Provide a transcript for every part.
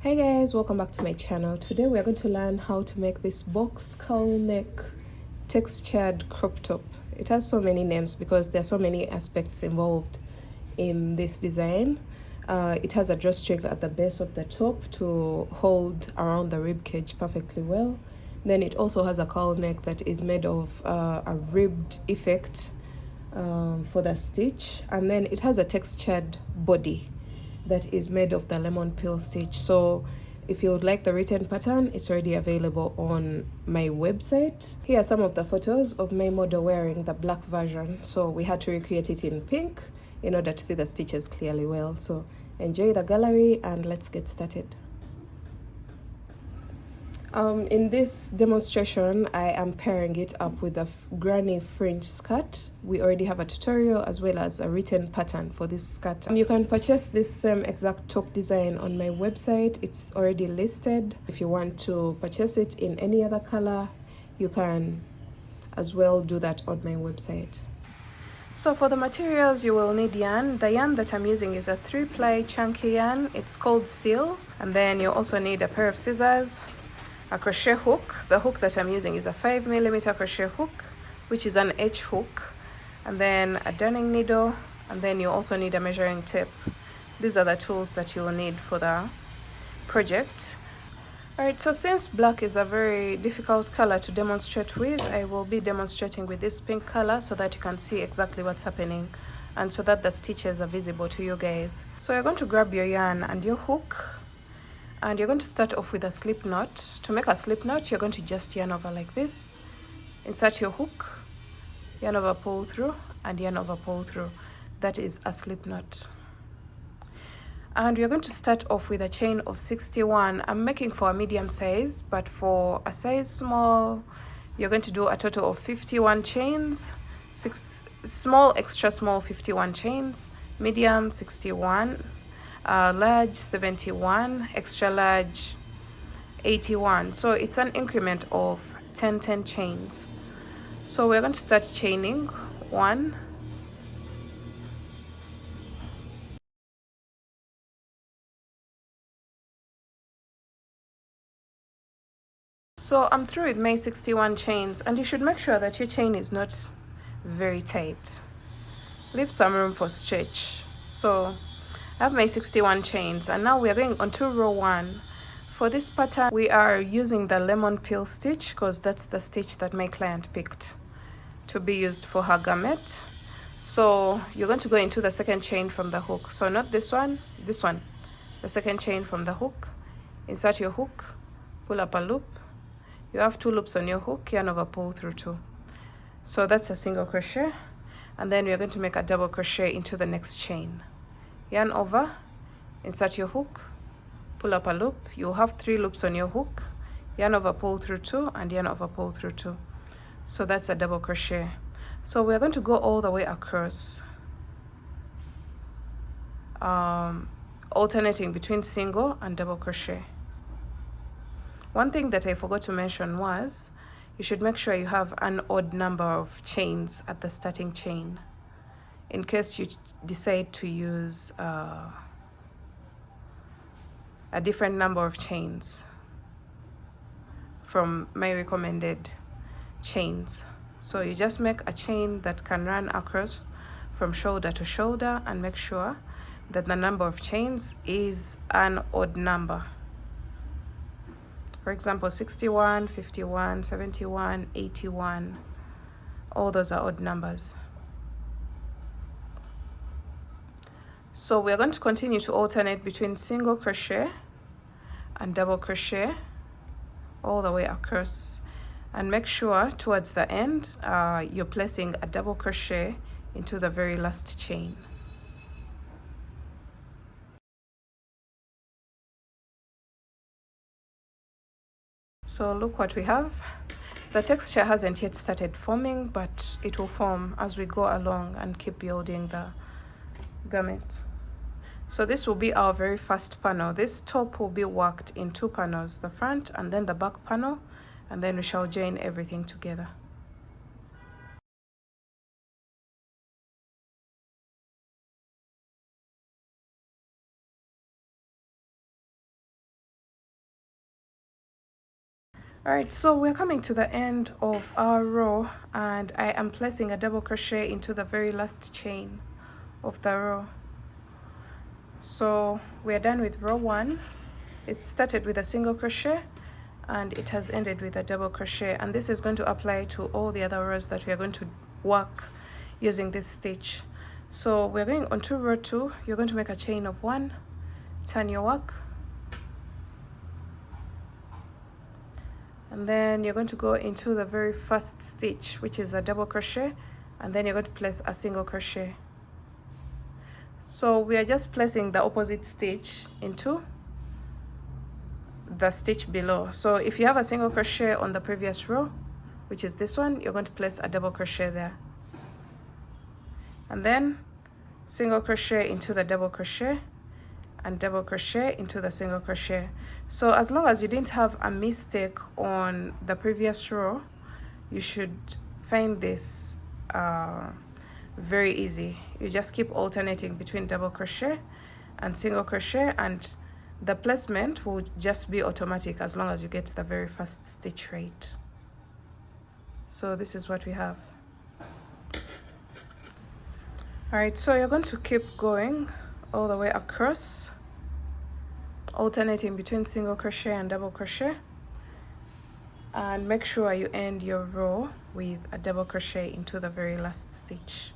Hey guys, welcome back to my channel. Today we are going to learn how to make this box cowl neck textured crop top. It has so many names because there are so many aspects involved in this design. It has a drawstring at the base of the top to hold around the rib cage perfectly well. Then it also has a cowl neck that is made of a ribbed effect for the stitch, and then it has a textured body that is made of the lemon peel stitch. So if you would like the written pattern, it's already available on my website. Here are some of the photos of my model wearing the black version, so we had to recreate it in pink in order to see the stitches clearly well. So enjoy the gallery and let's get started. In this demonstration, I am pairing it up with a granny fringe skirt. We already have a tutorial as well as a written pattern for this skirt. You can purchase this same exact top design on my website. It's already listed. If you want to purchase it in any other color, you can as well do that on my website. So for the materials, you will need yarn. The yarn that I'm using is a 3-ply chunky yarn. It's called Seal. And then you also need a pair of scissors, a crochet hook. The hook that I'm using is a 5mm crochet hook, which is an H hook, and then a darning needle, and then you also need a measuring tape. These are the tools that you will need for the project. Alright, so since black is a very difficult color to demonstrate with, I will be demonstrating with this pink color so that you can see exactly what's happening and so that the stitches are visible to you guys. So you're going to grab your yarn and your hook, and you're going to start off with a slip knot. To make a slip knot, you're going to just yarn over like this, insert your hook, yarn over, pull through, and yarn over, pull through. That is a slip knot. And we're going to start off with a chain of 61. I'm making for a medium size, but for a size small, you're going to do a total of 51 chains. 6 small, extra small 51 chains, medium 61, large 71, extra large 81. So it's an increment of 10 chains. So we're going to start chaining 1, so I'm through with my 61 chains, and you should make sure that your chain is not very tight. Leave some room for stretch. So I have my 61 chains, and now we are going on to row 1. For this pattern, we are using the lemon peel stitch because that's the stitch that my client picked to be used for her garment. So you're going to go into the second chain from the hook. So not this one, this one. The second chain from the hook. Insert your hook, pull up a loop. You have 2 loops on your hook, yarn over, pull through 2. So that's a single crochet. And then we're going to make a double crochet into the next chain. Yarn over, insert your hook, pull up a loop. You'll have 3 loops on your hook, yarn over, pull through 2, and yarn over, pull through 2. So that's a double crochet. So we're going to go all the way across, alternating between single and double crochet. One thing that I forgot to mention was you should make sure you have an odd number of chains at the starting chain in case you decide to use a different number of chains from my recommended chains. So you just make a chain that can run across from shoulder to shoulder and make sure that the number of chains is an odd number. For example, 61, 51, 71, 81, all those are odd numbers. So we're going to continue to alternate between single crochet and double crochet all the way across, and make sure towards the end you're placing a double crochet into the very last chain. So look what we have. The texture hasn't yet started forming, but it will form as we go along and keep building the garment. So this will be our very first panel. This top will be worked in 2 panels, the front and then the back panel, and then we shall join everything together. All right, so we're coming to the end of our row, and I am placing a double crochet into the very last chain of the row. So we're done with row 1. It started with a single crochet and it has ended with a double crochet, and this is going to apply to all the other rows that we are going to work using this stitch. So we're going on to row 2. You're going to make a chain of 1, turn your work, and then you're going to go into the very first stitch, which is a double crochet, and then you're going to place a single crochet. So we are just placing the opposite stitch into the stitch below. So if you have a single crochet on the previous row, which is this one, you're going to place a double crochet there, and then single crochet into the double crochet and double crochet into the single crochet. So as long as you didn't have a mistake on the previous row, you should find this very easy. You just keep alternating between double crochet and single crochet, and the placement will just be automatic as long as you get the very first stitch right. So this is what we have. All right, so you're going to keep going all the way across, alternating between single crochet and double crochet, and make sure you end your row with a double crochet into the very last stitch.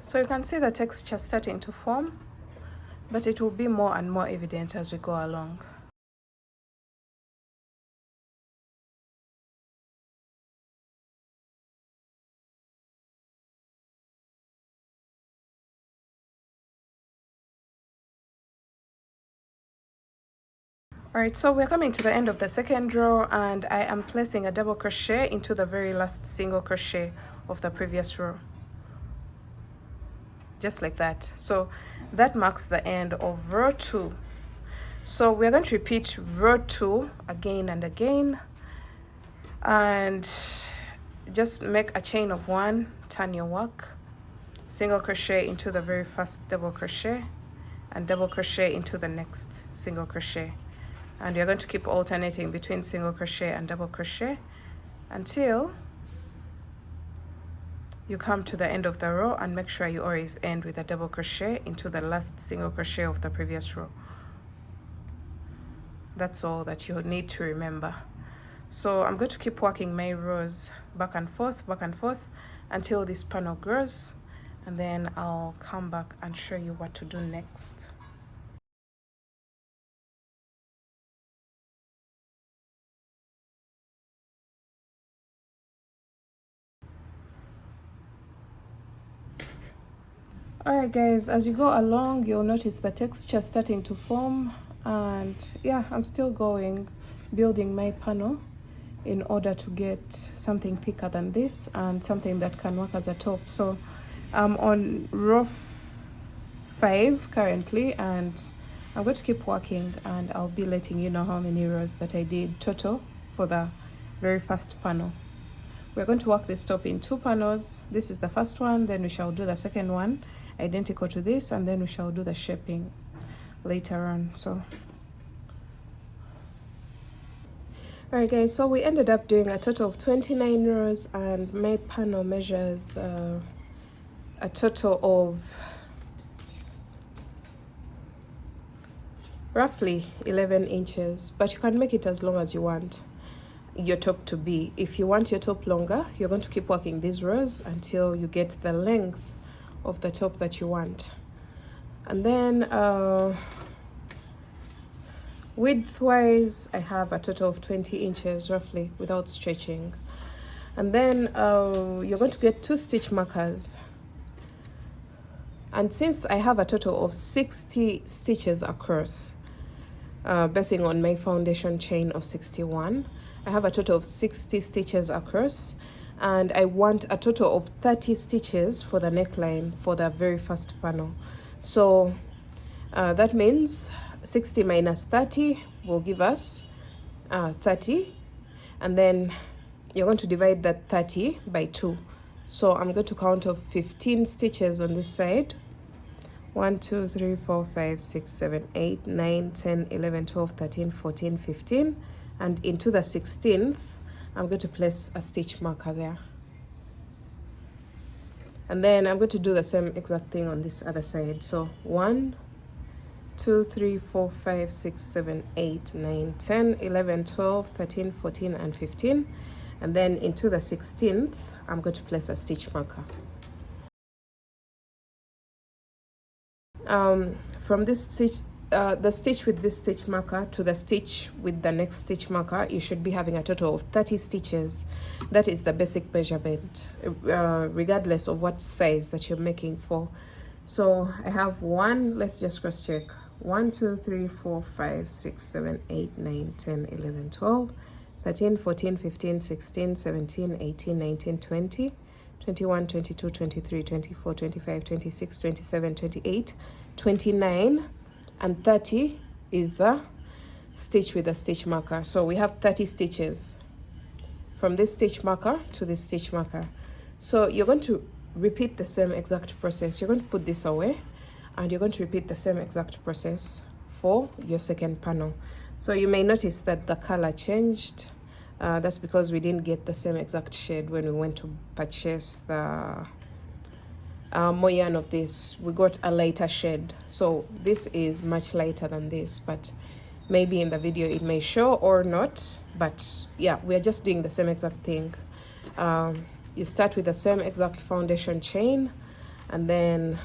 So you can see the texture starting to form, but it will be more and more evident as we go along. All right, so we're coming to the end of the second row, and I am placing a double crochet into the very last single crochet of the previous row, just like that. So that marks the end of row 2. So we're going to repeat row 2 again and again, and just make a chain of 1, turn your work, single crochet into the very first double crochet, and double crochet into the next single crochet. And you're going to keep alternating between single crochet and double crochet until you come to the end of the row, and make sure you always end with a double crochet into the last single crochet of the previous row. That's all that you need to remember. So I'm going to keep working my rows back and forth until this panel grows, and then I'll come back and show you what to do next. Alright guys, as you go along, you'll notice the texture starting to form, and yeah, I'm still going, building my panel in order to get something thicker than this and something that can work as a top. So I'm on row 5 currently, and I'm going to keep working, and I'll be letting you know how many rows that I did total for the very first panel. We're going to work this top in 2 panels. This is the first one, then we shall do the second one identical to this, and then we shall do the shaping later on. So alright guys, so we ended up doing a total of 29 rows, and my panel measures a total of roughly 11 inches, but you can make it as long as you want your top to be. If you want your top longer, you're going to keep working these rows until you get the length of the top that you want. And then width wise, I have a total of 20 inches roughly without stretching. And then you're going to get 2 stitch markers. And since I have a total of 60 stitches across, basing on my foundation chain of 61, I have a total of 60 stitches across, and I want a total of 30 stitches for the neckline for the very first panel. So that means 60 minus 30 will give us 30, and then you're going to divide that 30 by 2. So I'm going to count off 15 stitches on this side. 1 2 3 4 5 6 7 8 9 10 11 12 13 14 15, and into the 16th I'm going to place a stitch marker there, and then I'm going to do the same exact thing on this other side. So 1 2 3 4 5 6 7 8 9 10 11 12 13 14 and 15, and then into the 16th I'm going to place a stitch marker. From this stitch, the stitch with this stitch marker to the stitch with the next stitch marker, you should be having a total of 30 stitches. That is the basic measurement, regardless of what size that you're making for. So I have 1, let's just cross check, 1 2 3 4 5 6 7 8 9 10 11 12 13 14 15 16 17 18 19 20 21 22 23 24 25 26 27 28 29 and 30 is the stitch with the stitch marker. So we have 30 stitches from this stitch marker to this stitch marker. So you're going to repeat the same exact process. You're going to put this away, and you're going to repeat the same exact process for your second panel. So you may notice that the color changed. That's because we didn't get the same exact shade when we went to purchase the more yarn of this. We got a lighter shade, so this is much lighter than this, but maybe in the video it may show or not. But yeah, we are just doing the same exact thing. You start with the same exact foundation chain, and then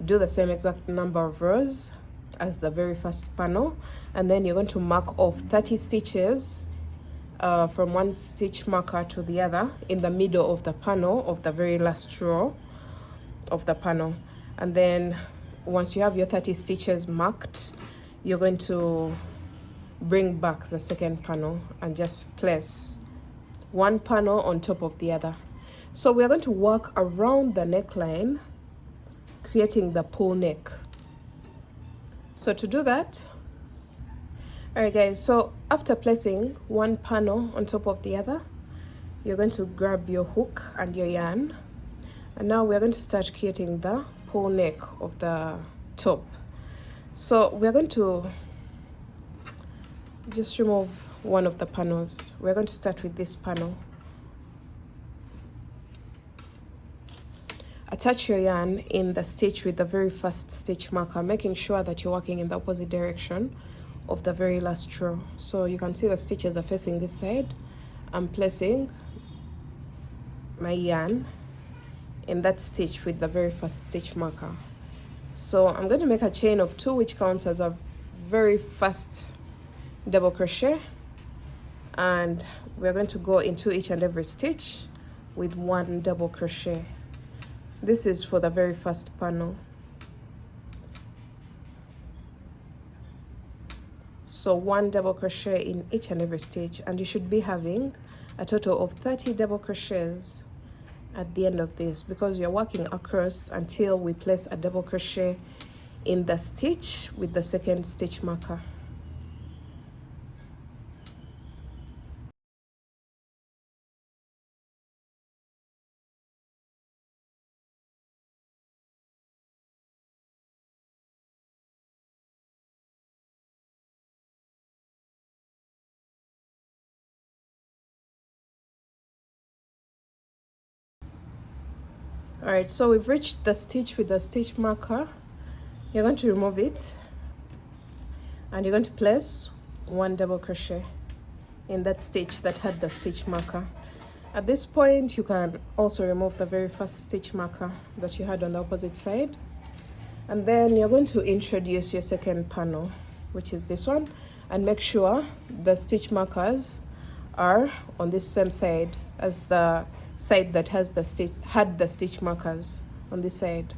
do the same exact number of rows as the very first panel, and then you're going to mark off 30 stitches from one stitch marker to the other in the middle of the panel of the very last row of the panel. And then once you have your 30 stitches marked, you're going to bring back the second panel and just place one panel on top of the other. So we're going to work around the neckline, creating the pole neck. So to do that, alright guys, so after placing one panel on top of the other, you're going to grab your hook and your yarn, and now we're going to start creating the pole neck of the top. So we're going to just remove one of the panels. We're going to start with this panel. Attach your yarn in the stitch with the very first stitch marker, making sure that you're working in the opposite direction of the very last row. So you can see the stitches are facing this side. I'm placing my yarn in that stitch with the very first stitch marker. So I'm going to make a chain of 2, which counts as a very first double crochet, and we're going to go into each and every stitch with 1 double crochet. This is for the very first panel. So 1 double crochet in each and every stitch, and you should be having a total of 30 double crochets at the end of this, because you're working across until we place a double crochet in the stitch with the second stitch marker. All right, so we've reached the stitch with the stitch marker. You're going to remove it, and you're going to place 1 double crochet in that stitch that had the stitch marker. At this point, you can also remove the very first stitch marker that you had on the opposite side. And then you're going to introduce your second panel, which is this one, and make sure the stitch markers are on this same side as the side that had the stitch markers on this side.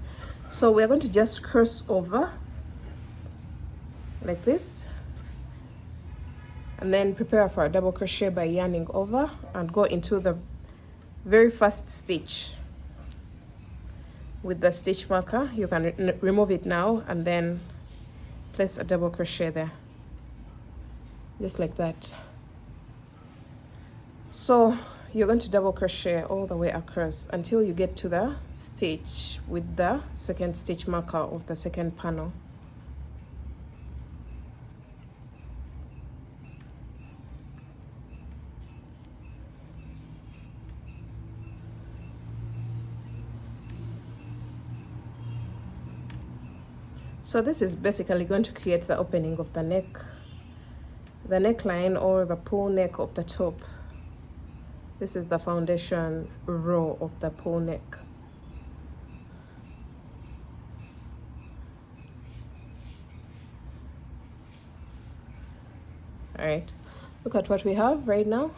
So we're going to just cross over like this, and then prepare for a double crochet by yarning over and go into the very first stitch with the stitch marker. You can remove it now and then place a double crochet there, just like that. So you're going to double crochet all the way across until you get to the stitch with the second stitch marker of the second panel. So this is basically going to create the opening of the neck, the neckline or the pole neck of the top. This is the foundation row of the pole neck. All right, look at what we have right now.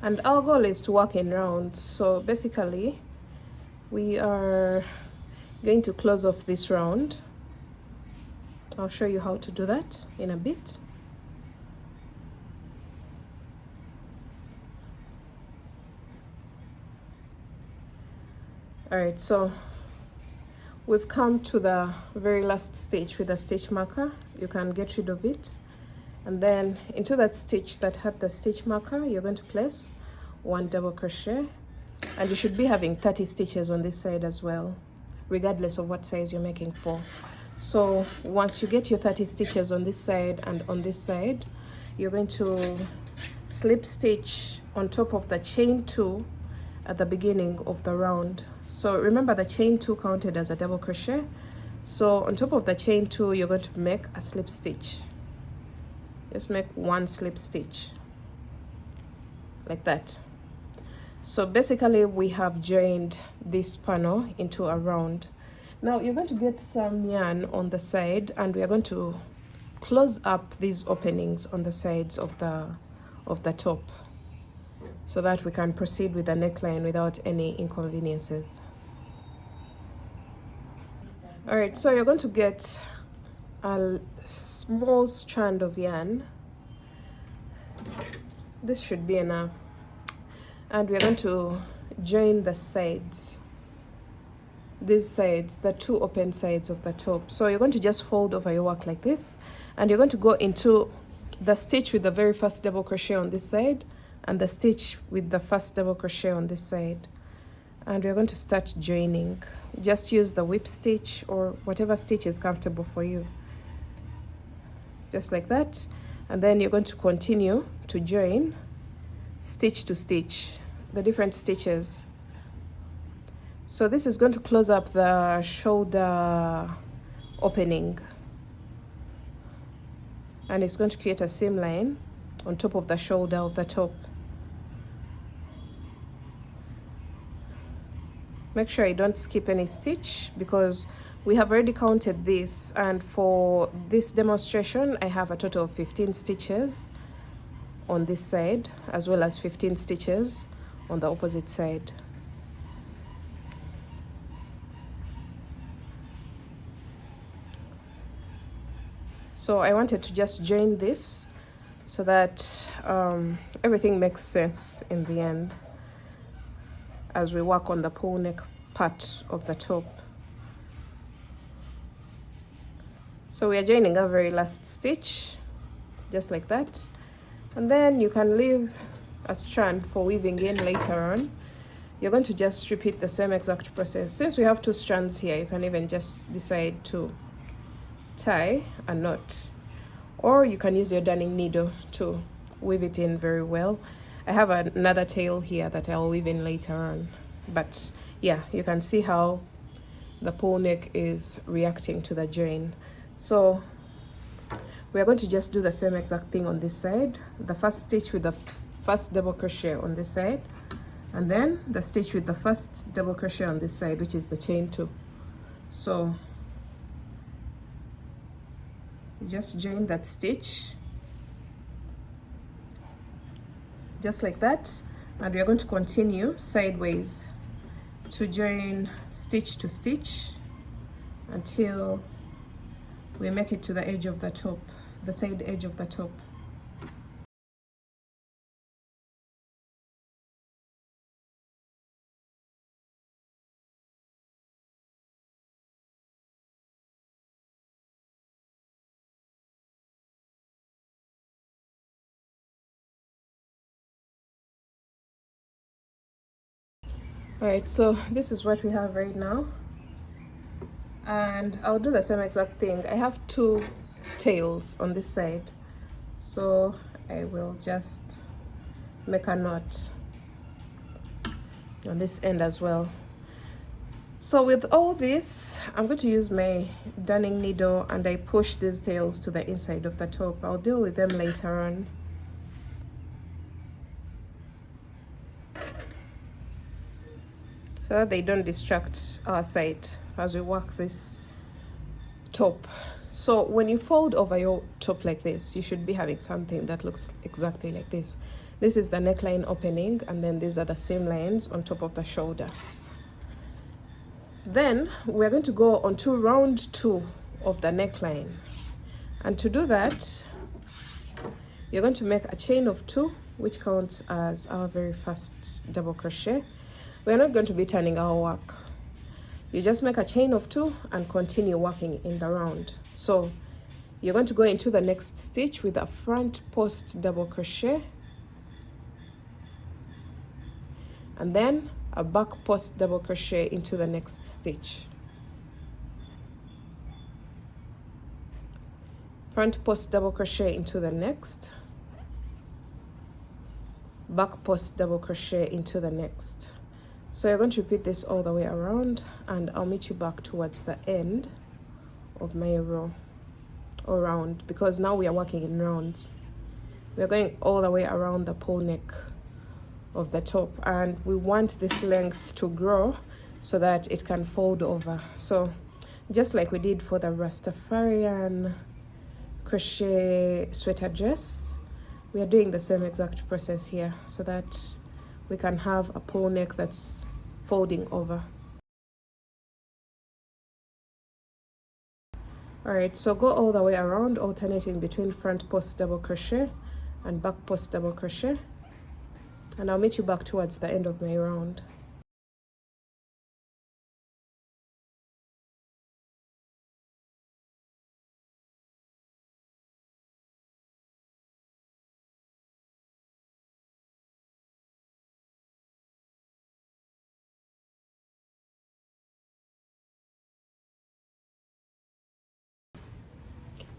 And our goal is to work in rounds. So basically, we are going to close off this round. I'll show you how to do that in a bit. All right, so we've come to the very last stitch with a stitch marker. You can get rid of it. And then into that stitch that had the stitch marker, you're going to place one double crochet, and you should be having 30 stitches on this side as well, regardless of what size you're making for. So once you get your 30 stitches on this side and on this side, you're going to slip stitch on top of the chain 2 at the beginning of the round. So remember, the chain 2 counted as a double crochet. So on top of the chain 2, you're going to make a slip stitch. Just make one slip stitch like that. So basically we have joined this panel into a round. Now you're going to get some yarn on the side, and we are going to close up these openings on the sides of the top so that we can proceed with the neckline without any inconveniences. All right, so you're going to get a small strand of yarn. This should be enough, and we're going to join the sides, these sides, the 2 open sides of the top. So you're going to just fold over your work like this, and you're going to go into the stitch with the very first double crochet on this side and the stitch with the first double crochet on this side, and we're going to start joining. Just use the whip stitch or whatever stitch is comfortable for you, just like that. And then you're going to continue to join stitch to stitch, the different stitches. So this is going to close up the shoulder opening, and it's going to create a seam line on top of the shoulder of the top. Make sure you don't skip any stitch, because we have already counted this, and for this demonstration I have a total of 15 stitches on this side as well as 15 stitches on the opposite side. So I wanted to just join this so that everything makes sense in the end as we work on the pole neck part of the top. So we are joining our very last stitch, just like that. And then you can leave a strand for weaving in later on. You're going to just repeat the same exact process. Since we have 2 strands here, you can even just decide to tie a knot, or you can use your darning needle to weave it in very well. I have another tail here that I'll weave in later on, but yeah, you can see how the pole neck is reacting to the join. So we are going to just do the same exact thing on this side. The first stitch with the first double crochet on this side, and then the stitch with the first double crochet on this side, which is the chain 2. So just join that stitch just like that, and we are going to continue sideways to join stitch to stitch until we make it to the edge of the top, the side edge of the top. All right, so this is what we have right now, and I'll do the same exact thing. I have 2 tails on this side, so I will just make a knot on this end as well. So with all this, I'm going to use my darning needle and I push these tails to the inside of the top. I'll deal with them later on. So that they don't distract our sight as we work this top. So when you fold over your top like this, you should be having something that looks exactly like this. This is the neckline opening, and then these are the seam lines on top of the shoulder. Then we're going to go on to round 2 of the neckline, and to do that you're going to make a chain of 2, which counts as our very first double crochet. We're not going to be turning our work. You just make a chain of 2 and continue working in the round. So you're going to go into the next stitch with a front post double crochet, and then a back post double crochet into the next stitch. Front post double crochet into the next, back post double crochet into the next. So you're going to repeat this all the way around, and I'll meet you back towards the end of my row or round, because now we are working in rounds. We're going all the way around the pole neck of the top, and we want this length to grow so that it can fold over. So just like we did for the Rastafarian crochet sweater dress, we are doing the same exact process here so that we can have a pole neck that's folding over. All right, so go all the way around, alternating between front post double crochet and back post double crochet, and I'll meet you back towards the end of my round.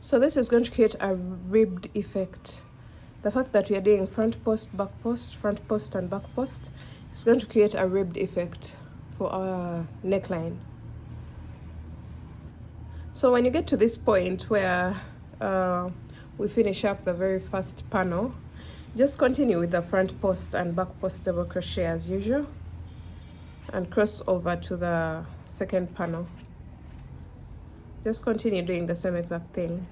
So this is going to create a ribbed effect. The fact that we are doing front post, front post and back post is going to create a ribbed effect for our neckline. So when you get to this point where we finish up the very first panel, just continue with the front post and back post double crochet as usual and cross over to the second panel. Just continue doing the same exact thing.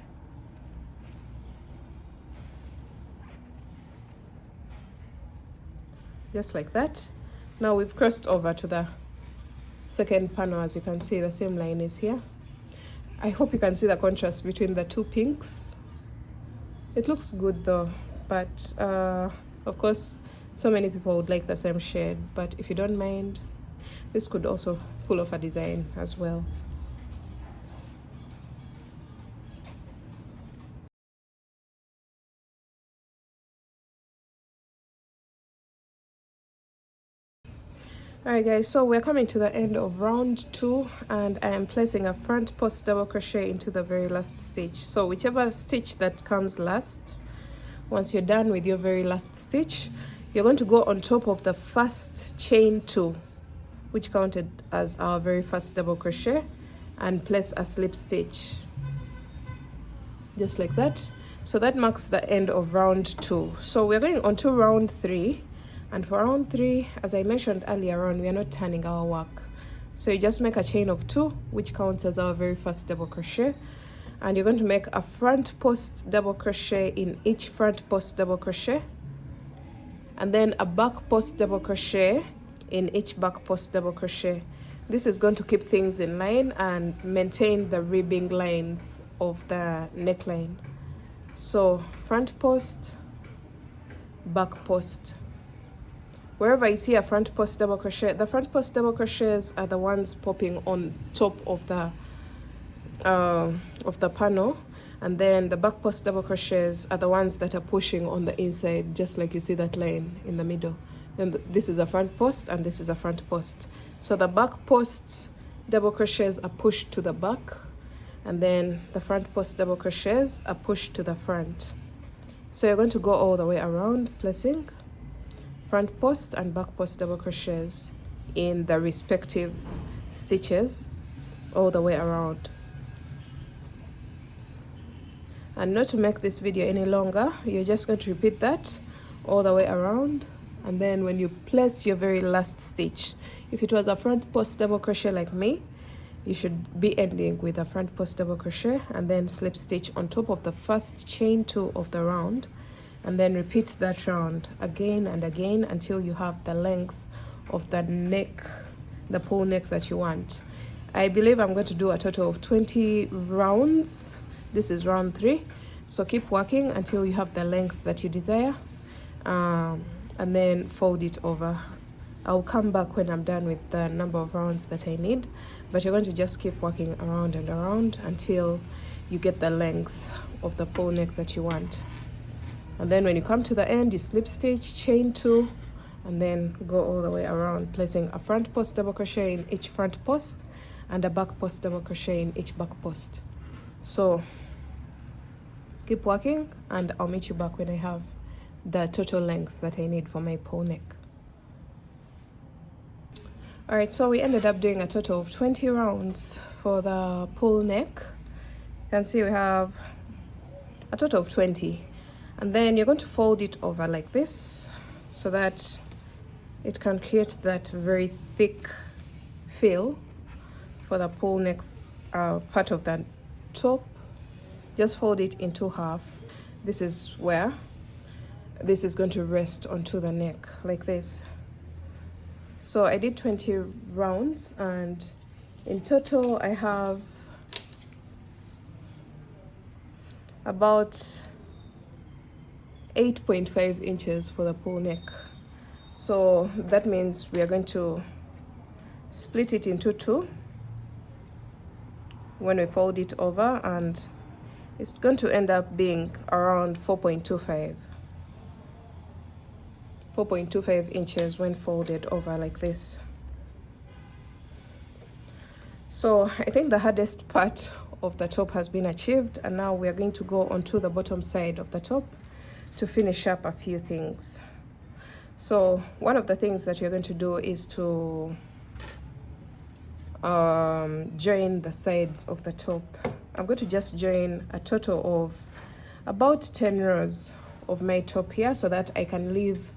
Just like that. Now we've crossed over to the second panel. As you can see, the same line is here. I hope you can see the contrast between the 2 pinks. It looks good though, but of course so many people would like the same shade, but if you don't mind, this could also pull off a design as well. Alright guys, so we're coming to the end of round 2, and I am placing a front post double crochet into the very last stitch. So whichever stitch that comes last, Once you're done with your very last stitch, you're going to go on top of the first chain 2, which counted as our very first double crochet, and place a slip stitch just like that. So that marks the end of round 2. So we're going on to round 3, and for round 3, as I mentioned earlier on, we are not turning our work. So you just make a chain of 2, which counts as our very first double crochet, and you're going to make a front post double crochet in each front post double crochet, and then a back post double crochet in each back post double crochet. This is going to keep things in line and maintain the ribbing lines of the neckline. So front post, back post. Wherever you see a front post double crochet, the front post double crochets are the ones popping on top of the panel, and then the back post double crochets are the ones that are pushing on the inside, just like you see that line in the middle. Then this is a front post and this is a front post. So the back post double crochets are pushed to the back, and then the front post double crochets are pushed to the front. So you're going to go all the way around, placing front post and back post double crochets in the respective stitches all the way around. And not to make this video any longer, you're just going to repeat that all the way around, and then when you place your very last stitch, if it was a front post double crochet like me, you should be ending with a front post double crochet and then slip stitch on top of the first chain 2 of the round, and then repeat that round again and again until you have the length of the neck, the pole neck that you want. I believe I'm going to do a total of 20 rounds. This is round 3, so keep working until you have the length that you desire, and then fold it over. I'll come back when I'm done with the number of rounds that I need, but you're going to just keep working around and around until you get the length of the pole neck that you want. And then when you come to the end, you slip stitch, chain 2, and then go all the way around, placing a front post double crochet in each front post and a back post double crochet in each back post. So keep working, and I'll meet you back when I have the total length that I need for my pole neck. Alright, so we ended up doing a total of 20 rounds for the pole neck. You can see we have a total of 20. And then you're going to fold it over like this so that it can create that very thick fill for the pole neck part of the top. Just fold it into half. This is where this is going to rest onto the neck like this. So I did 20 rounds, and in total I have about 8.5 inches for the pole neck. So that means we are going to split it into 2 when we fold it over, and it's going to end up being around 4.25 inches when folded over like this. So I think the hardest part of the top has been achieved, and now we are going to go onto the bottom side of the top to finish up a few things. So one of the things that you're going to do is to join the sides of the top. I'm going to just join a total of about 10 rows of my top here, so that I can leave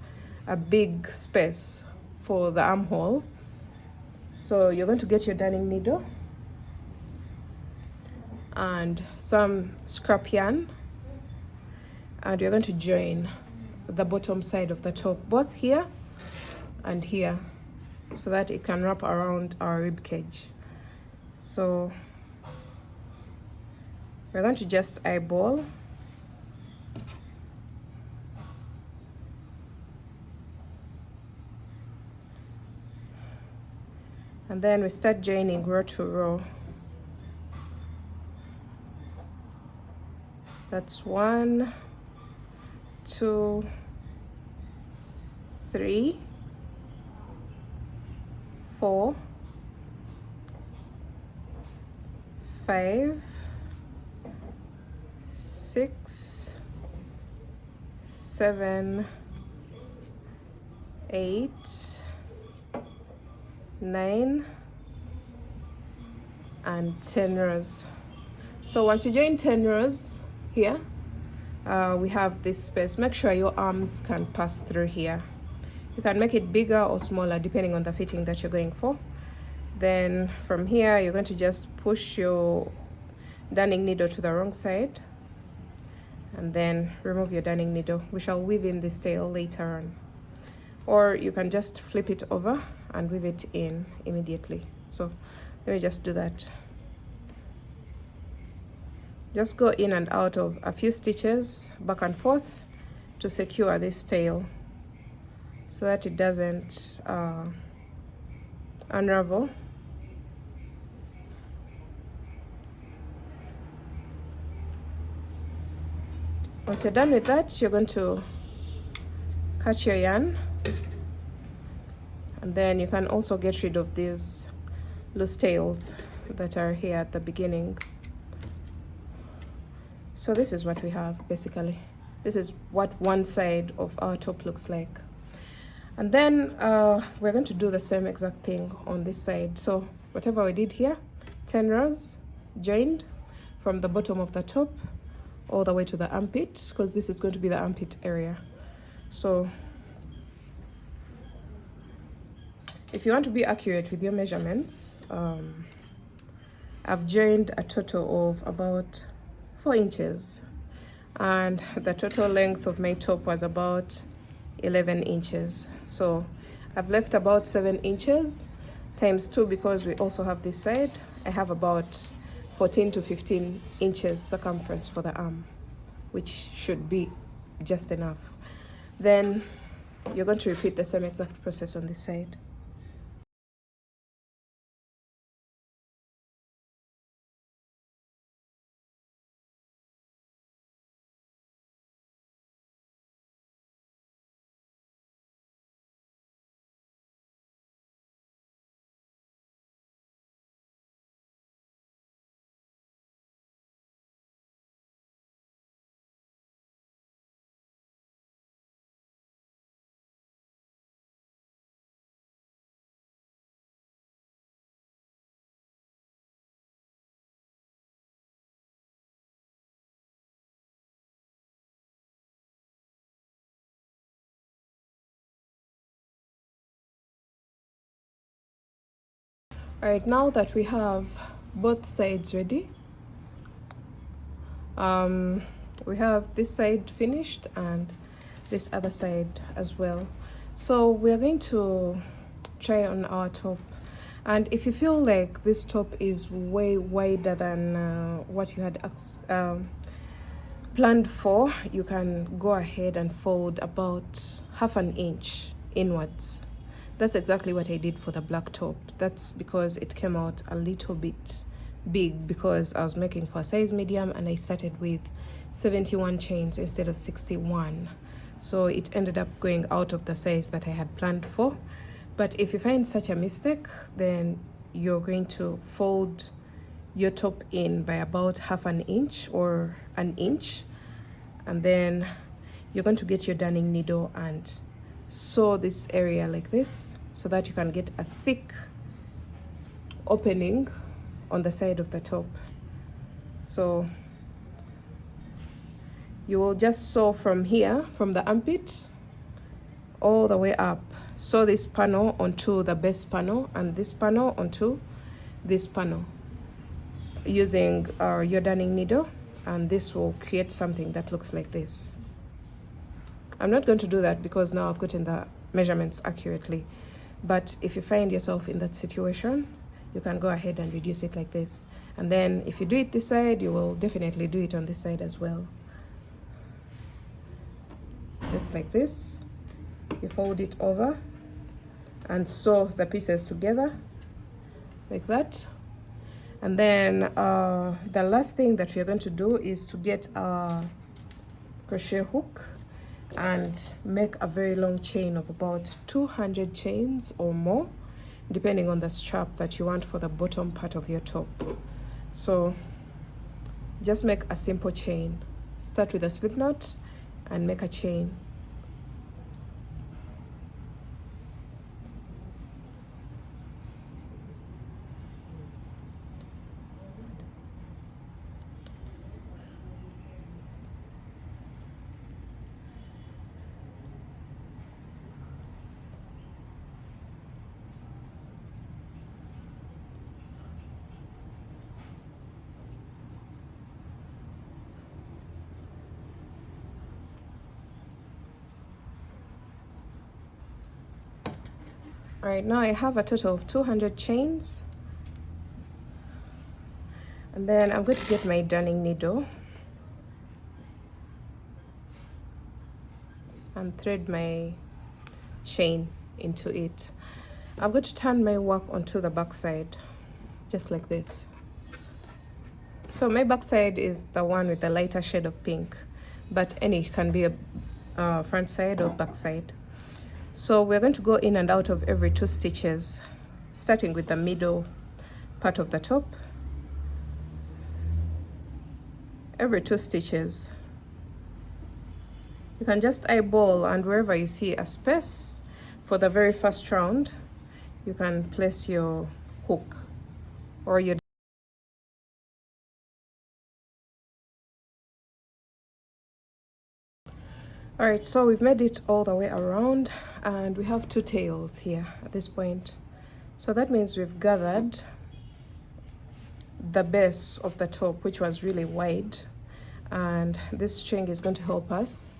a big space for the armhole. So you're going to get your darning needle and some scrap yarn, and you're going to join the bottom side of the top, both here and here, so that it can wrap around our rib cage. So we're going to just eyeball and then we start joining row to row. That's 1, 2, 3, 4, 5, 6, 7, 8, 9 and 10 rows. So once you join 10 rows here, we have this space. Make sure your arms can pass through here. You can make it bigger or smaller depending on the fitting that you're going for. Then from here, you're going to just push your darning needle to the wrong side and then remove your darning needle. We shall weave in this tail later on. Or you can just flip it over and weave it in immediately. So let me just do that. Just go in and out of a few stitches back and forth to secure this tail so that it doesn't unravel. Once you're done with that, you're going to cut your yarn, and then you can also get rid of these loose tails that are here at the beginning. So this is what we have basically. This is what one side of our top looks like. And then we're going to do the same exact thing on this side. So whatever we did here, 10 rows joined from the bottom of the top all the way to the armpit, because this is going to be the armpit area. So if you want to be accurate with your measurements, I've joined a total of about 4 inches, and the total length of my top was about 11 inches. So I've left about 7 inches times 2 because we also have this side. I have about 14 to 15 inches circumference for the arm, which should be just enough. Then you're going to repeat the same exact process on this side. All right, now that we have both sides ready, we have this side finished and this other side as well. So we're going to try on our top, and if you feel like this top is way wider than what you had planned for, you can go ahead and fold about half an inch inwards. That's exactly what I did for the black top. That's because it came out a little bit big because I was making for a size medium and I started with 71 chains instead of 61. So it ended up going out of the size that I had planned for. But if you find such a mistake, then you're going to fold your top in by about half an inch or an inch. And then you're going to get your darning needle and sew this area like this so that you can get a thick opening on the side of the top. So you will just sew from here, from the armpit all the way up. Sew this panel onto the base panel and this panel onto this panel using your darning needle, and this will create something that looks like this. I'm not going to do that because now I've gotten the measurements accurately, but if you find yourself in that situation, you can go ahead and reduce it like this. And then if you do it this side, you will definitely do it on this side as well. Just like this. You fold it over and sew the pieces together like that. And then the last thing that we're going to do is to get a crochet hook and make a very long chain of about 200 chains or more, depending on the strap that you want for the bottom part of your top. So just make a simple chain. Start with a slip knot and make a chain All right, now I have a total of 200 chains, and then I'm going to get my darning needle and thread my chain into it. I'm going to turn my work onto the back side, just like this. So my back side is the one with the lighter shade of pink, but any can be a front side or back side. So we're going to go in and out of every 2 stitches, starting with the middle part of the top. Every 2 stitches. You can just eyeball, and wherever you see a space for the very first round, you can place your hook or your. All right, so we've made it all the way around, and we have 2 tails here at this point. So that means we've gathered the base of the top, which was really wide, and this string is going to help us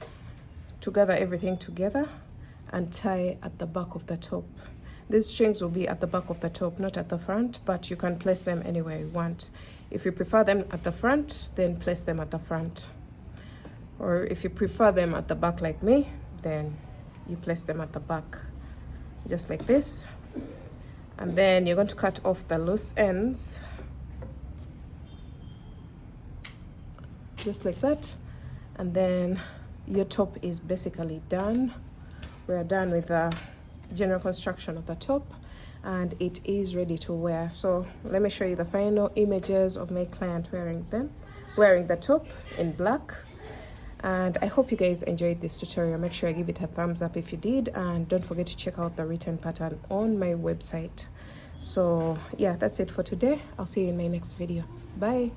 to gather everything together and tie at the back of the top. These strings will be at the back of the top, not at the front, but you can place them anywhere you want. If you prefer them at the front, then place them at the front. Or if you prefer them at the back like me, then you place them at the back, just like this. And then you're going to cut off the loose ends, just like that. And then your top is basically done. We're done with the general construction of the top, and it is ready to wear. So let me show you the final images of my client wearing the top in black. And I hope you guys enjoyed this tutorial. Make sure I give it a thumbs up if you did, and don't forget to check out the written pattern on my website. So yeah, that's it for today. I'll see you in my next video. Bye.